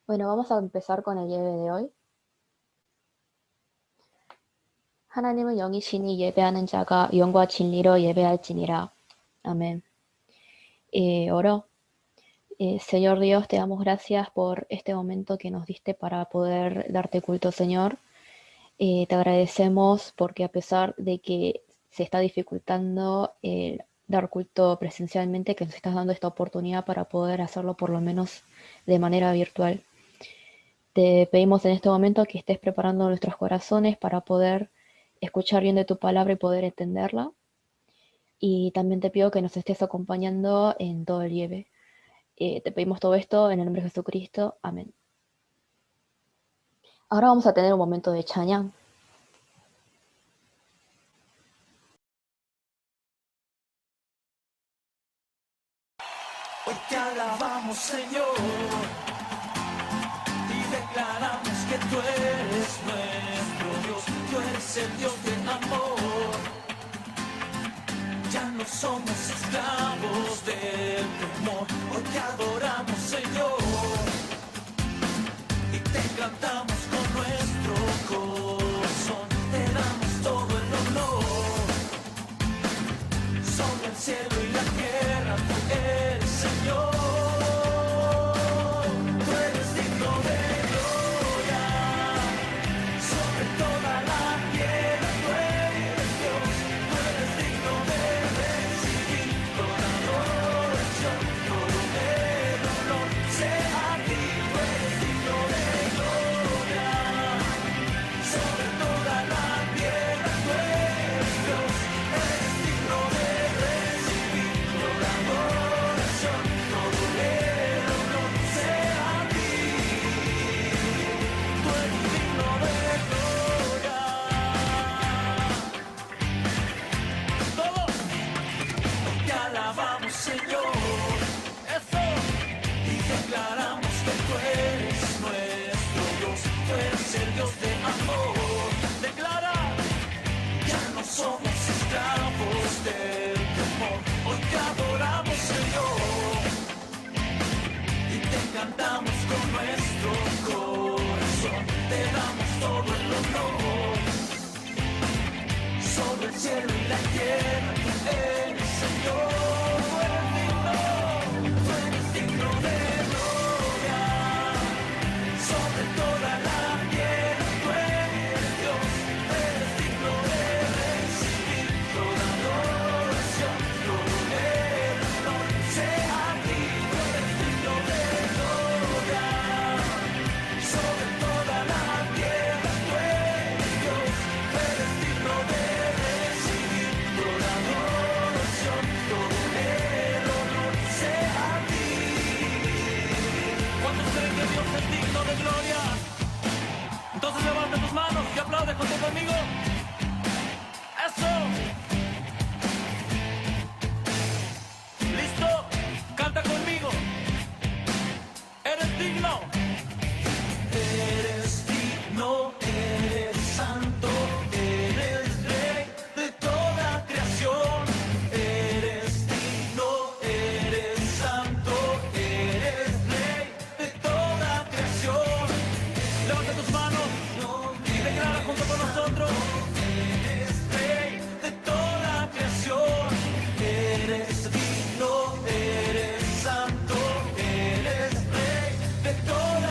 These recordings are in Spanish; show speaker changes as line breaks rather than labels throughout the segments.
Bueno, vamos a empezar con el 예배 de hoy. 하나님은 영이시니 예배하는 자가 영과 진리로 예배할지니라. Amén. Oro. Señor Dios, te damos gracias por este momento que nos diste para poder darte culto, Señor. Te agradecemos porque a pesar de que se está dificultando dar culto presencialmente, que nos estás dando esta oportunidad para poder hacerlo por lo menos de manera virtual. Te pedimos en este momento que estés preparando nuestros corazones para poder escuchar bien de tu palabra y poder entenderla. Y también te pido que nos estés acompañando en todo el lleve. Te pedimos todo esto en el nombre de Jesucristo. Amén. Ahora vamos a tener un momento de chañán.
Hoy te alabamos, Señor, y declaramos que tú eres nuestro Dios, tú eres el Dios del amor. Ya no somos esclavos del temor, hoy te adoramos, Señor, y te cantamos con nuestro corazón, te damos todo el honor, sobre el cielo y la tierra, tú eres Señor. Señor, eso, y declaramos que tú eres nuestro Dios, tú eres el Dios de amor. Declara, ya no somos esclavos del temor, hoy te adoramos, Señor, y te cantamos con nuestro corazón, te damos todo el honor, sobre el cielo y la tierra, tú eres Señor. Entonces levanta tus manos y aplaude junto conmigo. ¡Eso! ¿Listo? Canta conmigo. Eres digno. Eres digno, eres santo, eres rey de toda creación. Eres digno, eres santo, eres rey de toda creación. Levanta tus manos y declara junto con nosotros. Eres rey de toda creación. Eres digno, eres santo, eres rey de toda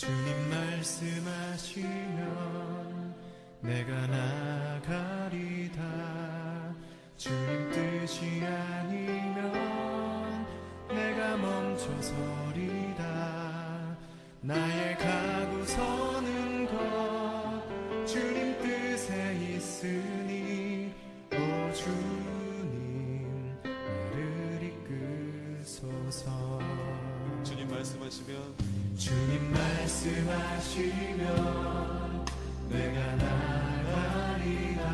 주님 말씀하시면 내가 나가리다. 주님 뜻이 아니면 내가 멈춰서리다. 나의 가고 서는 것 주님 뜻에 있으니 오 주님 나를 이끄소서.
주님 말씀하시면
주님 말씀하시면 내가 나가리라.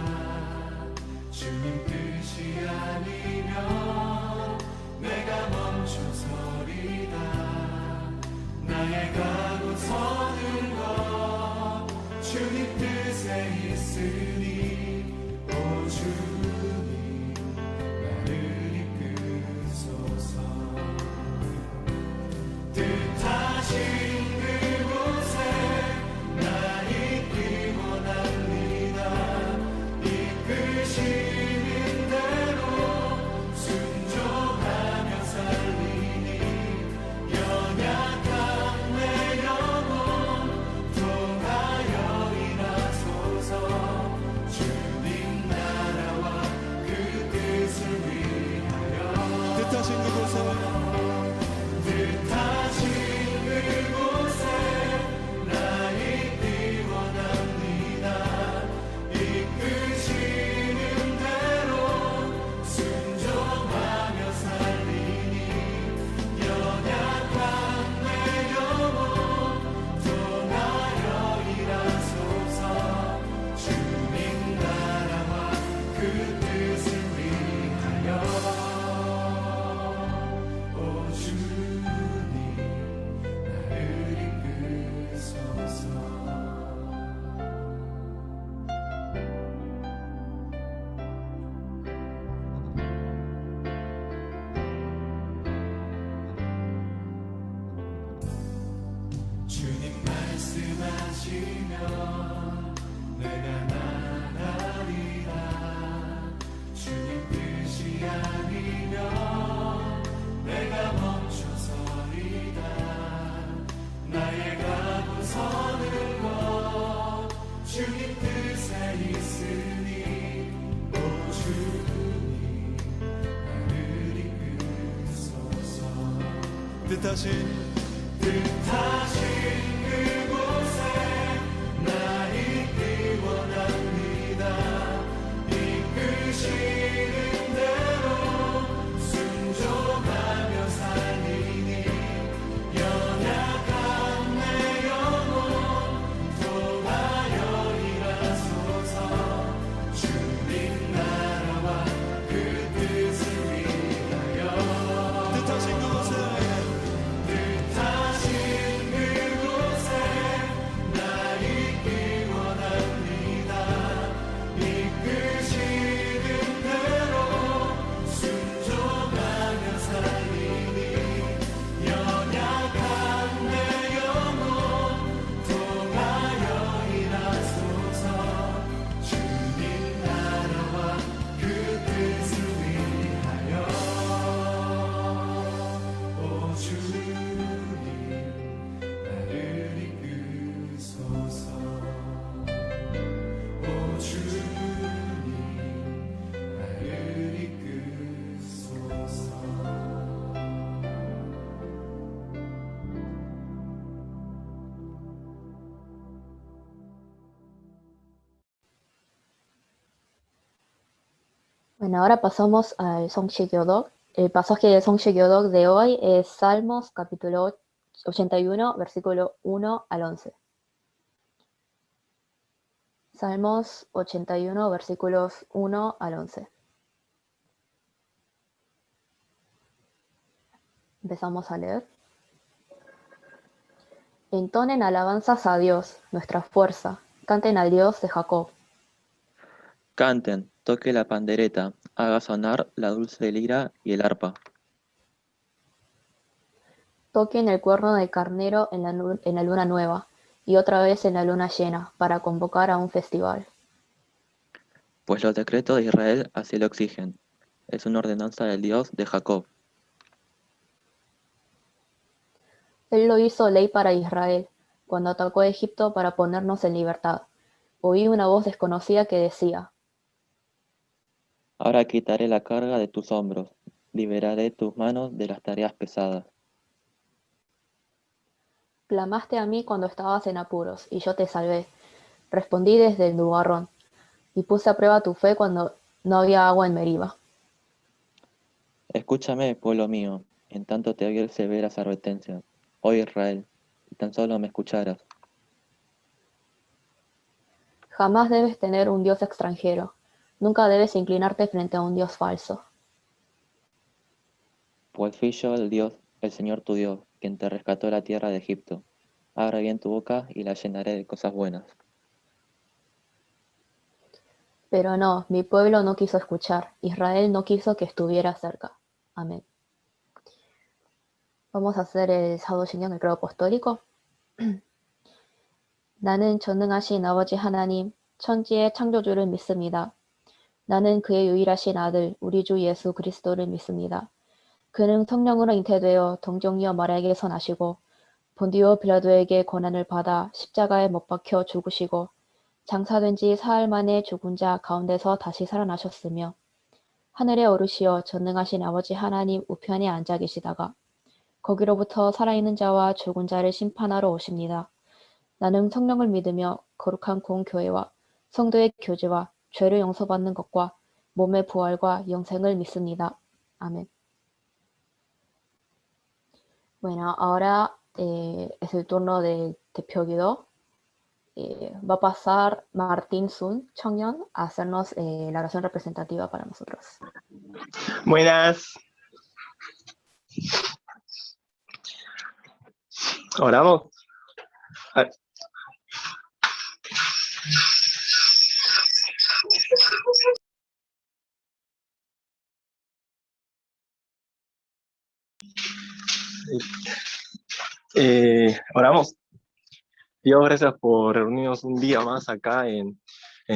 주님 뜻이 아니면 내가 멈춰서리다. 나의 가고 서는 것 주님 뜻에 있으니 오 주님 나를 이끄소서. 뜻하신 그곳에 나 있기 원합니다. 이끄시는 대로 순종하며 살리니 연약한 내 영혼 통하여 일하소서. 주님 나라와 그 뜻을 위하여
뜻하신 그곳에
뜻하신 그곳에 나 있기 원합니다. 이끄시는 대로 순종하며 살리니 연약한 내 영혼 통하여 일하소서. 주님 나라와 그 뜻을 위하여 오 주님 나를 이끄소서. 주님 말씀하시면 내가 나가리라. 주님 뜻이 아니면 내가 멈춰서리다. 나의 가고 서는 것 주님 뜻에 있으니 오 주님 나를 이끄소서.
뜻하신
그곳에 나 있기 원합니다. 이끄시는 대로 순종하며 살리니 연약한 내 영혼 통하여 일하소서. 주님 나라와 그 뜻을 위하여
뜻하신 그곳에
뜻하신 그곳에 나 있기 원합니다. 이끄시는 대로 순종하며 살리니 연약한 내 영혼 통하여 일하소서. 주님 나라와 그 뜻을 위하여 오 주님 나를 이끄소서. 오 주님 나를 이끄소서.
Bueno, ahora pasamos al Songshik-Yodok. El pasaje del Songshik-Yodok de hoy es Salmos capítulo 81, versículo 1 al 11. Salmos 81, versículos 1 al 11. Empezamos a leer. Entonen alabanzas a Dios, nuestra fuerza. Canten al Dios de Jacob.
Canten, toque la pandereta, haga sonar la dulce lira y el arpa.
Toquen el cuerno del carnero en la luna nueva y otra vez en la luna llena para convocar a un festival.
Pues los decretos de Israel así lo exigen. Es una ordenanza del Dios de Jacob.
Él lo hizo ley para Israel, cuando atacó a Egipto para ponernos en libertad. Oí una voz desconocida que decía:
Ahora quitaré la carga de tus hombros, liberaré tus manos de las tareas pesadas.
clamaste a mí cuando estabas en apuros, y yo te salvé. Respondí desde el nubarrón, y puse a prueba tu fe cuando no había agua en Meriba.
Escúchame, pueblo mío, en tanto te doy severas advertencias. Oh Israel, si tan solo me escucharas,
Jamás debes tener un dios extranjero. Nunca debes inclinarte frente a un dios falso.
pues fui yo el Dios, el Señor tu Dios, quien te rescató de la tierra de Egipto. Abre bien tu boca y la llenaré de cosas buenas.
Pero no, mi pueblo no quiso escuchar. Israel no quiso que estuviera cerca. Amén. Vamos a hacer el 사도신경, el credo apostólico. 나는 전능하신 아버지 하나님, 천지의 창조주를 믿습니다. 나는 그의 유일하신 아들, 우리 주 예수 그리스도를 믿습니다. 그는 성령으로 잉태되어 동정녀 마리아에게서 나시고 본디오 빌라도에게 고난을 받아 십자가에 못 박혀 죽으시고 장사된 지 사흘 만에 죽은 자 가운데서 다시 살아나셨으며 하늘에 오르시어 전능하신 아버지 하나님 우편에 앉아 계시다가 거기로부터 살아있는 자와 죽은 자를 심판하러 오십니다. 나는 성령을 믿으며 거룩한 공교회와 성도의 교제와 죄를 용서받는 것과 몸의 부활과 영생을 믿습니다. Amén. Bueno, ahora es el turno de Tepyogido. Va a pasar Martín Sun Chongyeon a hacernos la oración representativa para nosotros.
Buenas. Oramos. A ver. Oramos. Dios, gracias por reunirnos un día más acá en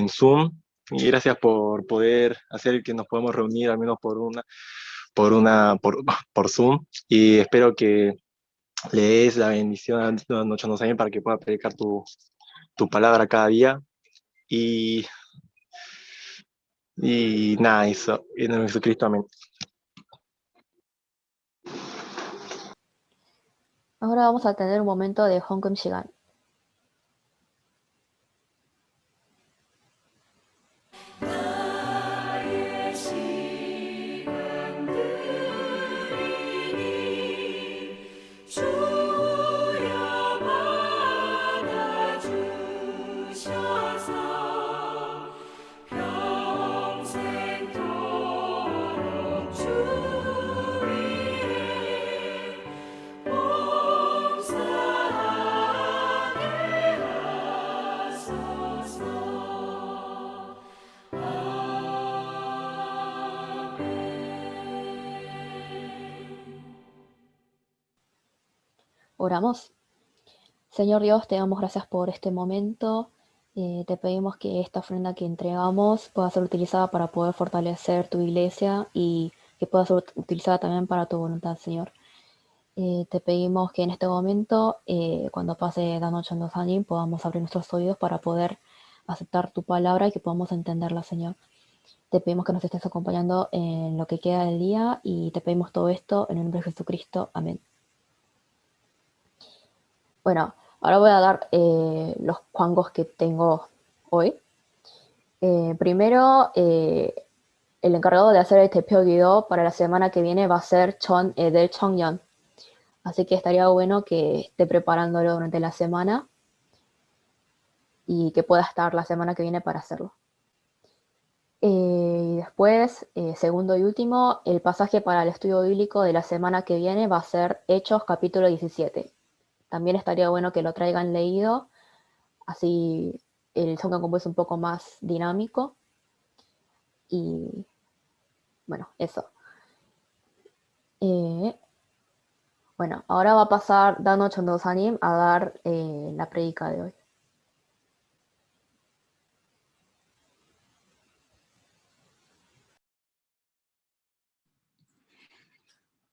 Zoom y gracias por poder hacer que nos podamos reunir al menos por Zoom, y espero que le des la bendición a nuestro Nazarín para que pueda predicar tu palabra cada día y nada, eso, en el nombre de Jesucristo, amén.
Ahora vamos a tener un momento de Hongkum Shigan.
나의 시간들이니 주여 받아주셔서 평생토록 주 위에 봉사하게 하소서.
Oramos. Señor Dios, te damos gracias por este momento. Te pedimos que esta ofrenda que entregamos pueda ser utilizada para poder fortalecer tu iglesia y que pueda ser utilizada también para tu voluntad, Señor. Te pedimos que en este momento, cuando pase la noche en los años, podamos abrir nuestros oídos para poder aceptar tu palabra y que podamos entenderla, Señor. Te pedimos que nos estés acompañando en lo que queda del día y te pedimos todo esto en el nombre de Jesucristo. Amén. Bueno, ahora voy a dar los cuangos que tengo hoy. Primero, el encargado de hacer el Tepyogido para la semana que viene va a ser Chon del Chongyeon. Así que estaría bueno que esté preparándolo durante la semana y que pueda estar la semana que viene para hacerlo. Y después, segundo y último, el pasaje para el estudio bíblico de la semana que viene va a ser Hechos capítulo 17. También estaría bueno que lo traigan leído, así el Songam Combo es un poco más dinámico. Y bueno, eso. Bueno, ahora va a pasar Dano Chondosanim a dar la prédica de hoy.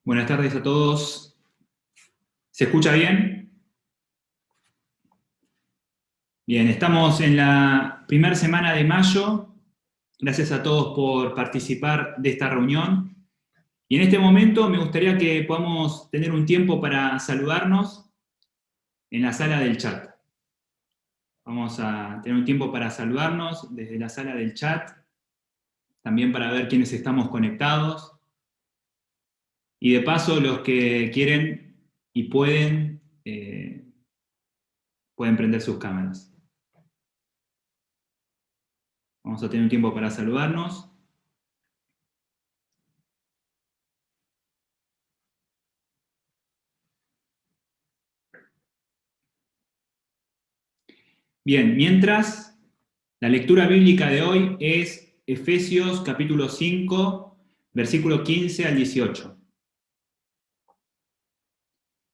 Buenas tardes a todos. ¿Se escucha bien? Bien, estamos en la primera semana de mayo. Gracias a todos por participar de esta reunión. Y en este momento me gustaría que podamos tener un tiempo para saludarnos en la sala del chat. Vamos a tener un tiempo para saludarnos desde la sala del chat, también para ver quiénes estamos conectados. Y de paso, los que quieren y pueden prender sus cámaras. Vamos a tener un tiempo para saludarnos. Bien, mientras, la lectura bíblica de hoy es Efesios capítulo 5, versículo 15 al 18.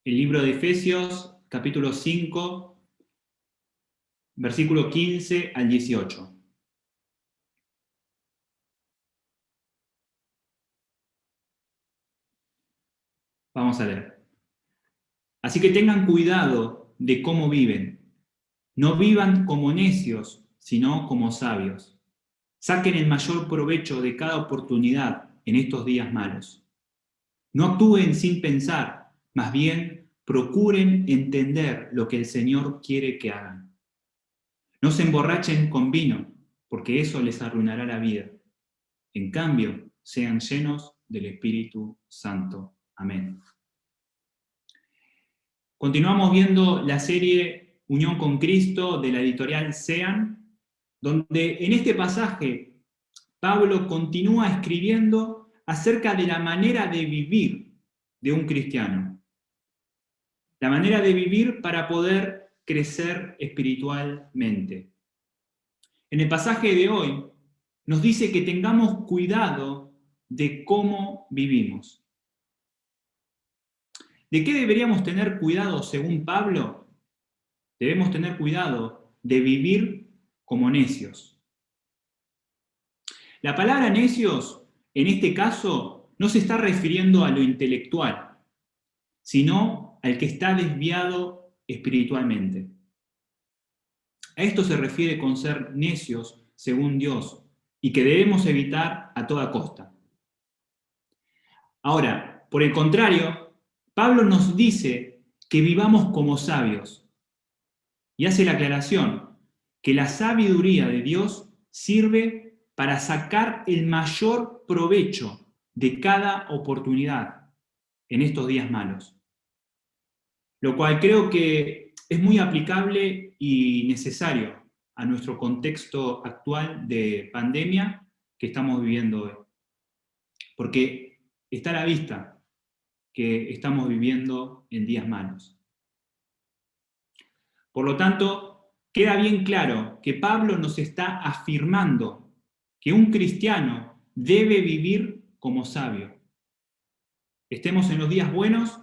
El libro de Efesios capítulo 5, versículo 15 al 18. Vamos a leer. Así que tengan cuidado de cómo viven. No vivan como necios, sino como sabios. Saquen el mayor provecho de cada oportunidad en estos días malos. No actúen sin pensar, más bien procuren entender lo que el Señor quiere que hagan. No se emborrachen con vino, porque eso les arruinará la vida. En cambio, sean llenos del Espíritu Santo. Amén. Continuamos viendo la serie Unión con Cristo de la editorial Sean, donde en este pasaje Pablo continúa escribiendo acerca de la manera de vivir de un cristiano. La manera de vivir para poder crecer espiritualmente. En el pasaje de hoy nos dice que tengamos cuidado de cómo vivimos. ¿De qué deberíamos tener cuidado según Pablo? Debemos tener cuidado de vivir como necios. La palabra necios, en este caso, no se está refiriendo a lo intelectual, sino al que está desviado espiritualmente. A esto se refiere con ser necios según Dios y que debemos evitar a toda costa. Ahora, por el contrario, Pablo nos dice que vivamos como sabios y hace la aclaración que la sabiduría de Dios sirve para sacar el mayor provecho de cada oportunidad en estos días malos. Lo cual creo que es muy aplicable y necesario a nuestro contexto actual de pandemia que estamos viviendo hoy. Porque está a la vista que estamos viviendo en días malos. Por lo tanto, queda bien claro que Pablo nos está afirmando que un cristiano debe vivir como sabio. Estemos en los días buenos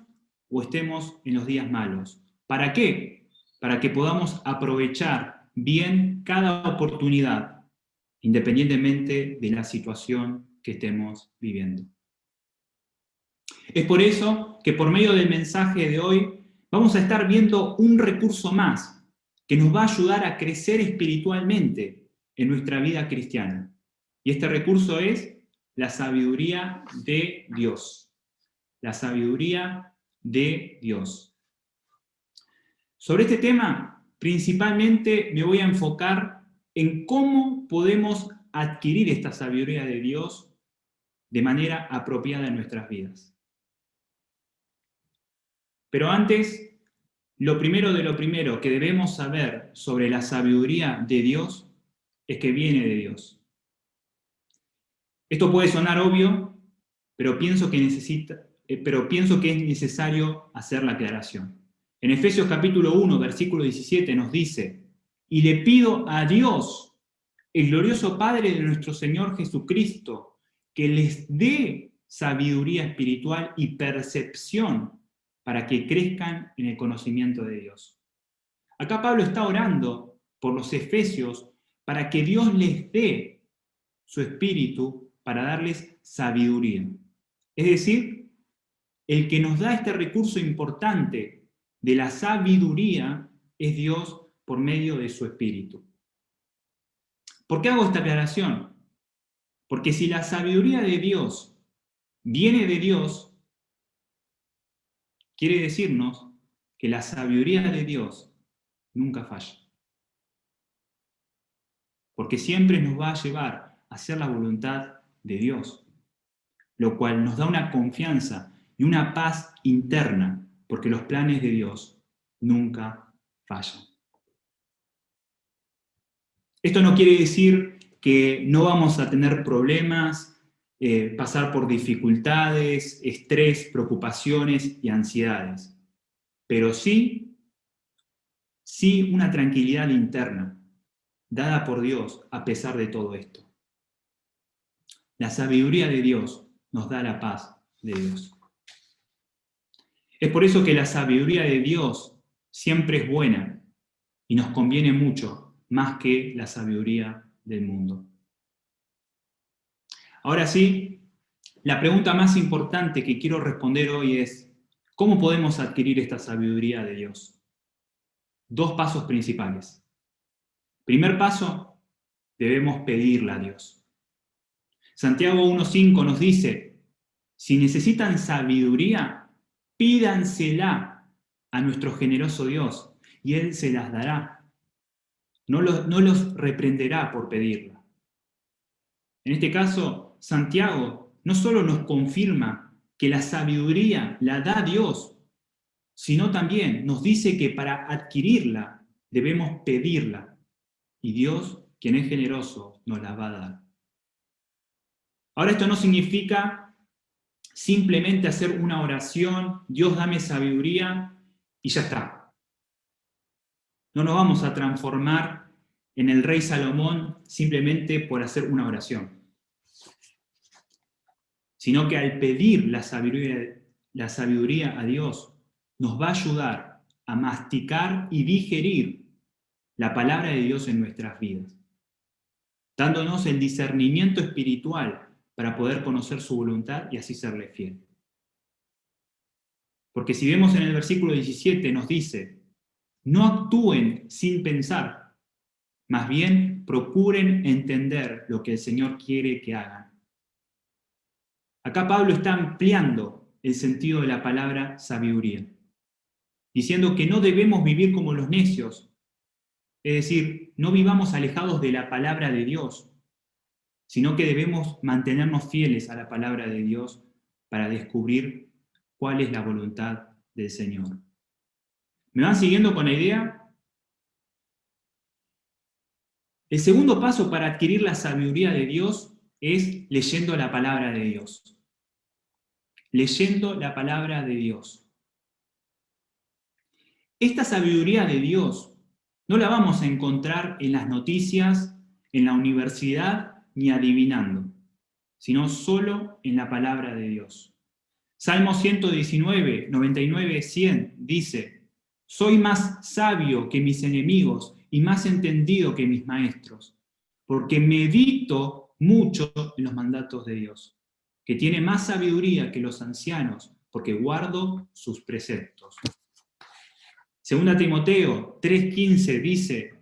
o estemos en los días malos. ¿Para qué? Para que podamos aprovechar bien cada oportunidad, independientemente de la situación que estemos viviendo. Es por eso que por medio del mensaje de hoy vamos a estar viendo un recurso más que nos va a ayudar a crecer espiritualmente en nuestra vida cristiana. Y este recurso es la sabiduría de Dios. La sabiduría de Dios. Sobre este tema, principalmente me voy a enfocar en cómo podemos adquirir esta sabiduría de Dios de manera apropiada en nuestras vidas. Pero antes, lo primero que debemos saber sobre la sabiduría de Dios es que viene de Dios. Esto puede sonar obvio, pero pienso que es necesario hacer la aclaración. En Efesios capítulo 1, versículo 17 nos dice: y le pido a Dios, el glorioso Padre de nuestro Señor Jesucristo, que les dé sabiduría espiritual y percepción para que crezcan en el conocimiento de Dios. Acá Pablo está orando por los efesios para que Dios les dé su espíritu para darles sabiduría. Es decir, el que nos da este recurso importante de la sabiduría es Dios por medio de su Espíritu. ¿Por qué hago esta aclaración? Porque si la sabiduría de Dios viene de Dios, quiere decirnos que la sabiduría de Dios nunca falla. Porque siempre nos va a llevar a hacer la voluntad de Dios, lo cual nos da una confianza y una paz interna, porque los planes de Dios nunca fallan. Esto no quiere decir que no vamos a tener problemas, pasar por dificultades, estrés, preocupaciones y ansiedades, pero sí una tranquilidad interna dada por Dios a pesar de todo esto. La sabiduría de Dios nos da la paz de Dios. Es por eso que la sabiduría de Dios siempre es buena y nos conviene mucho más que la sabiduría del mundo. Ahora sí, la pregunta más importante que quiero responder hoy es: ¿cómo podemos adquirir esta sabiduría de Dios? Dos pasos principales. Primer paso, debemos pedirla a Dios. Santiago 1:5 nos dice: si necesitan sabiduría, pídansela a nuestro generoso Dios, y Él se las dará. No los reprenderá por pedirla. En este caso, Santiago no solo nos confirma que la sabiduría la da Dios, sino también nos dice que para adquirirla debemos pedirla, y Dios, quien es generoso, nos la va a dar. Ahora, esto no significa simplemente hacer una oración, Dios dame sabiduría, y ya está. No nos vamos a transformar en el rey Salomón simplemente por hacer una oración, sino que al pedir la sabiduría a Dios, nos va a ayudar a masticar y digerir la palabra de Dios en nuestras vidas, dándonos el discernimiento espiritual para poder conocer su voluntad y así serle fiel. Porque si vemos en el versículo 17 nos dice: no actúen sin pensar, más bien procuren entender lo que el Señor quiere que hagan. Acá Pablo está ampliando el sentido de la palabra sabiduría, diciendo que no debemos vivir como los necios, es decir, no vivamos alejados de la palabra de Dios, sino que debemos mantenernos fieles a la palabra de Dios para descubrir cuál es la voluntad del Señor. ¿Me van siguiendo con la idea? El segundo paso para adquirir la sabiduría de Dios es leyendo la palabra de Dios. Leyendo la palabra de Dios. Esta sabiduría de Dios no la vamos a encontrar en las noticias, en la universidad, ni adivinando, sino solo en la palabra de Dios. Salmo 119, 99, 100 dice: soy más sabio que mis enemigos y más entendido que mis maestros, porque medito mucho en los mandatos de Dios, que tiene más sabiduría que los ancianos, porque guardo sus preceptos. Segunda Timoteo 3:15 dice: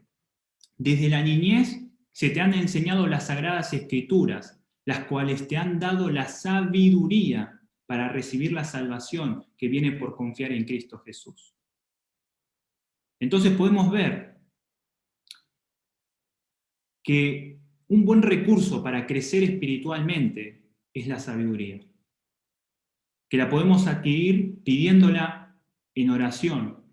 desde la niñez se te han enseñado las sagradas escrituras, las cuales te han dado la sabiduría para recibir la salvación que viene por confiar en Cristo Jesús. Entonces podemos ver que un buen recurso para crecer espiritualmente es la sabiduría, que la podemos adquirir pidiéndola en oración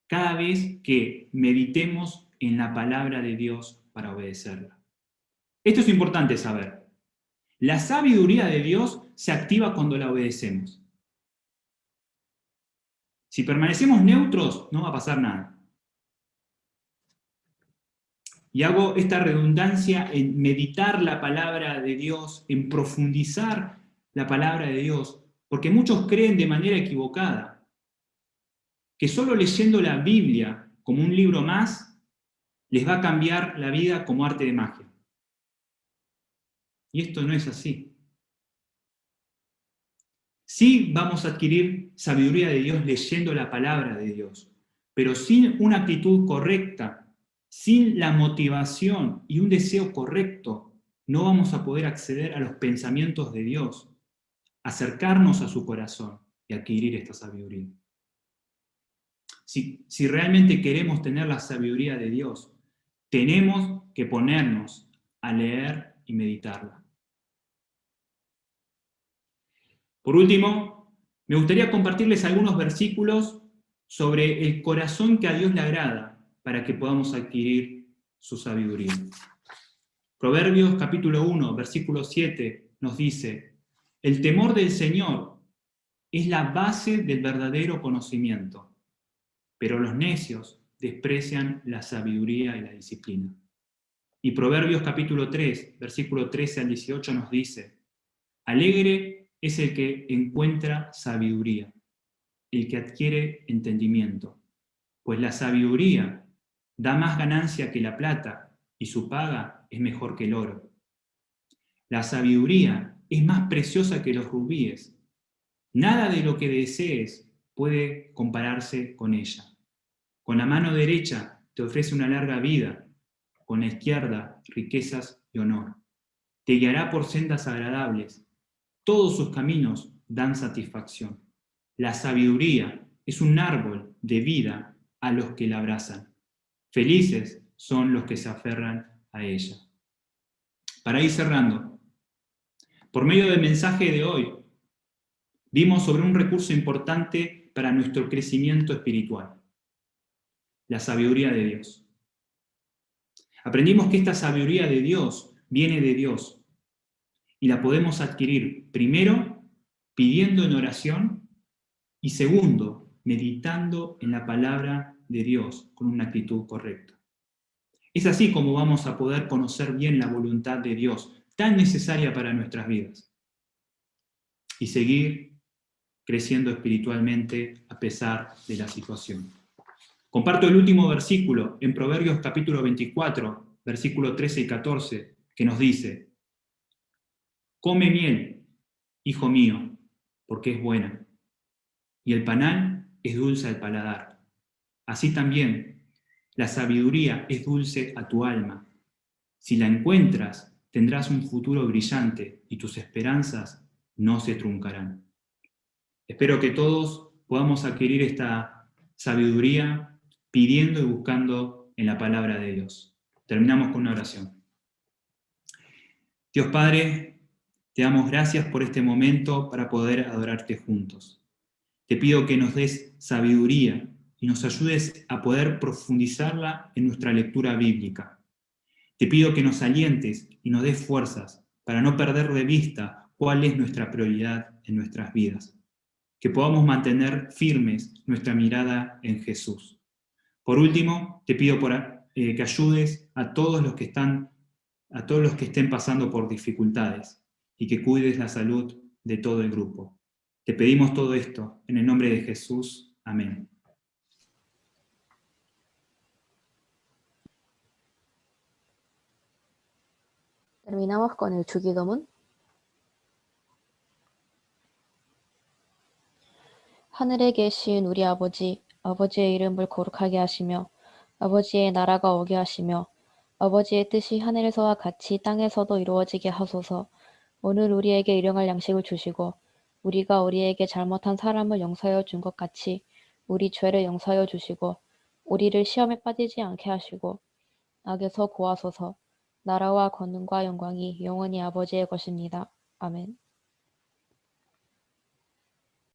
cada vez que meditemos en la palabra de Dios para obedecerla. Esto es importante saber. La sabiduría de Dios se activa cuando la obedecemos. Si permanecemos neutros, no va a pasar nada. Y hago esta redundancia en meditar la palabra de Dios, en profundizar la palabra de Dios, porque muchos creen de manera equivocada que solo leyendo la Biblia como un libro más les va a cambiar la vida como arte de magia. Y esto no es así. Sí vamos a adquirir sabiduría de Dios leyendo la palabra de Dios, pero sin una actitud correcta Sin la motivación y un deseo correcto, no vamos a poder acceder a los pensamientos de Dios, acercarnos a su corazón y adquirir esta sabiduría. Si realmente queremos tener la sabiduría de Dios, tenemos que ponernos a leer y meditarla. Por último, me gustaría compartirles algunos versículos sobre el corazón que a Dios le agrada para que podamos adquirir su sabiduría. Proverbios capítulo 1, versículo 7 nos dice: el temor del Señor es la base del verdadero conocimiento, pero los necios desprecian la sabiduría y la disciplina. Y Proverbios capítulo 3, versículo 13 al 18 nos dice: alegre es el que encuentra sabiduría, el que adquiere entendimiento, pues la sabiduría da más ganancia que la plata, y su paga es mejor que el oro. La sabiduría es más preciosa que los rubíes. Nada de lo que desees puede compararse con ella. Con la mano derecha te ofrece una larga vida, con la izquierda riquezas y honor. Te guiará por sendas agradables. Todos sus caminos dan satisfacción. La sabiduría es un árbol de vida a los que la abrazan. Felices son los que se aferran a ella. Para ir cerrando, por medio del mensaje de hoy, vimos sobre un recurso importante para nuestro crecimiento espiritual: la sabiduría de Dios. Aprendimos que esta sabiduría de Dios viene de Dios y la podemos adquirir, primero, pidiendo en oración, y segundo, meditando en la palabra de Dios con una actitud correcta. Es así como vamos a poder conocer bien la voluntad de Dios, tan necesaria para nuestras vidas, y seguir creciendo espiritualmente a pesar de la situación. Comparto el último versículo en Proverbios capítulo 24, versículos 13 y 14, que nos dice: come miel, hijo mío, porque es buena, y el panal es dulce al paladar. Así también, la sabiduría es dulce a tu alma. Si la encuentras, tendrás un futuro brillante y tus esperanzas no se truncarán. Espero que todos podamos adquirir esta sabiduría pidiendo y buscando en la palabra de Dios. Terminamos con una oración. Dios Padre, te damos gracias por este momento para poder adorarte juntos. Te pido que nos des sabiduría y nos ayudes a poder profundizarla en nuestra lectura bíblica. Te pido que nos alientes y nos des fuerzas para no perder de vista cuál es nuestra prioridad en nuestras vidas. Que podamos mantener firmes nuestra mirada en Jesús. Por último, te pido que ayudes a todos los que estén pasando por dificultades y que cuides la salud de todo el grupo. Te pedimos todo esto en el nombre de Jesús. Amén.
Terminamos con el 주기도문. 하늘에 계신 우리 아버지, 아버지의 이름을 거룩하게 하시며 아버지의 나라가 오게 하시며 아버지의 뜻이 하늘에서와 같이 땅에서도 이루어지게 하소서. 오늘 우리에게 일용할 양식을 주시고 우리가 우리에게 잘못한 사람을 용서하여 준 것 같이 우리 죄를 용서하여 주시고 우리를 시험에 빠지지 않게 하시고 악에서 구하소서. 나라와 권능과 영광이 영원히 아버지의 것입니다. 아멘.